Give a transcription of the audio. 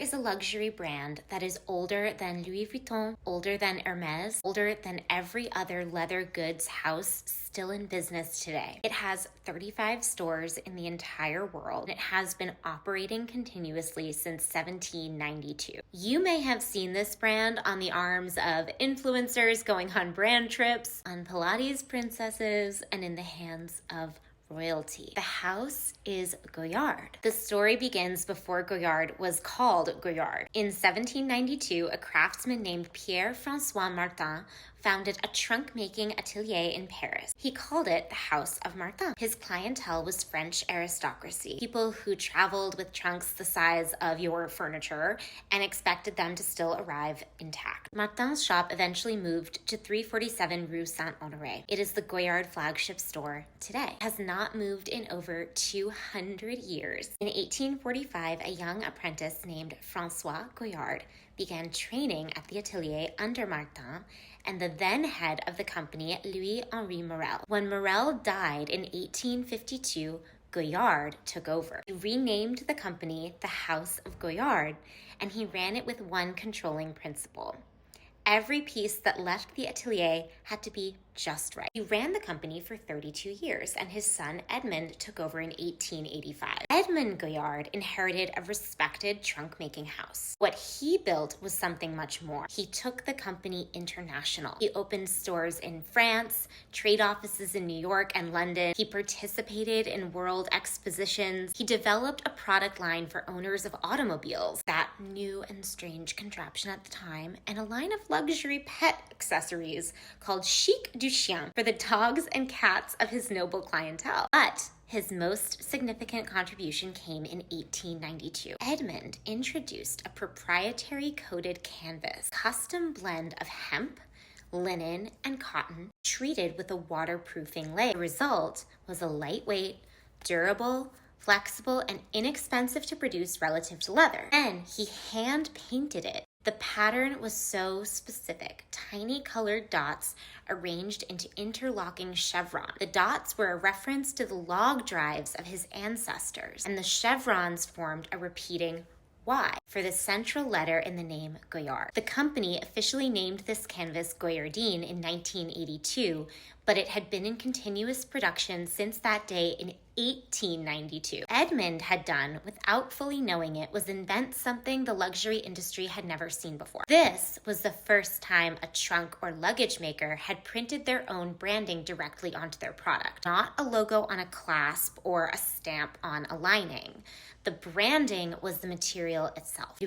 is a luxury brand that is older than Louis Vuitton, older than Hermes, older than every other leather goods house still in business today. It has 35 stores in the entire world. It has been operating continuously since 1792. You may have seen this brand on the arms of influencers going on brand trips, on Pilates princesses, and in the hands of royalty. The house is Goyard. The story begins before Goyard was called Goyard. In 1792, a craftsman named Pierre-François Martin founded a trunk-making atelier in Paris. He called it the House of Martin. His clientele was French aristocracy, people who traveled with trunks the size of your furniture and expected them to still arrive intact. Martin's shop eventually moved to 347 Rue Saint-Honoré. It is the Goyard flagship store today. It has not moved in over 200 years. In 1845, a young apprentice named François Goyard began training at the atelier under Martin and the then head of the company, Louis-Henri Morel. When Morel died in 1852, Goyard took over. He renamed the company the House of Goyard, and he ran it with one controlling principle. Every piece that left the atelier had to be just right. He ran the company for 32 years, and his son Edmond took over in 1885. Edmond Goyard inherited a respected trunk-making house. What he built was something much more. He took the company international. He opened stores in France, trade offices in New York and London. He participated in world expositions. He developed a product line for owners of automobiles, that new and strange contraption at the time, and a line of luxury pet accessories called Chic du Chien for the dogs and cats of his noble clientele. But his most significant contribution came in 1892. Edmond introduced a proprietary coated canvas, custom blend of hemp, linen, and cotton treated with a waterproofing layer. The result was a lightweight, durable, flexible, and inexpensive to produce relative to leather. And he hand painted it. The pattern was so specific, tiny colored dots arranged into interlocking chevrons. The dots were a reference to the log drives of his ancestors, and the chevrons formed a repeating Y for the central letter in the name Goyard. The company officially named this canvas Goyardine in 1982, but it had been in continuous production since that day in 1892. Edmond had done, without fully knowing it, was invent something the luxury industry had never seen before. This was the first time a trunk or luggage maker had printed their own branding directly onto their product, not a logo on a clasp or a stamp on a lining. The branding was the material itself.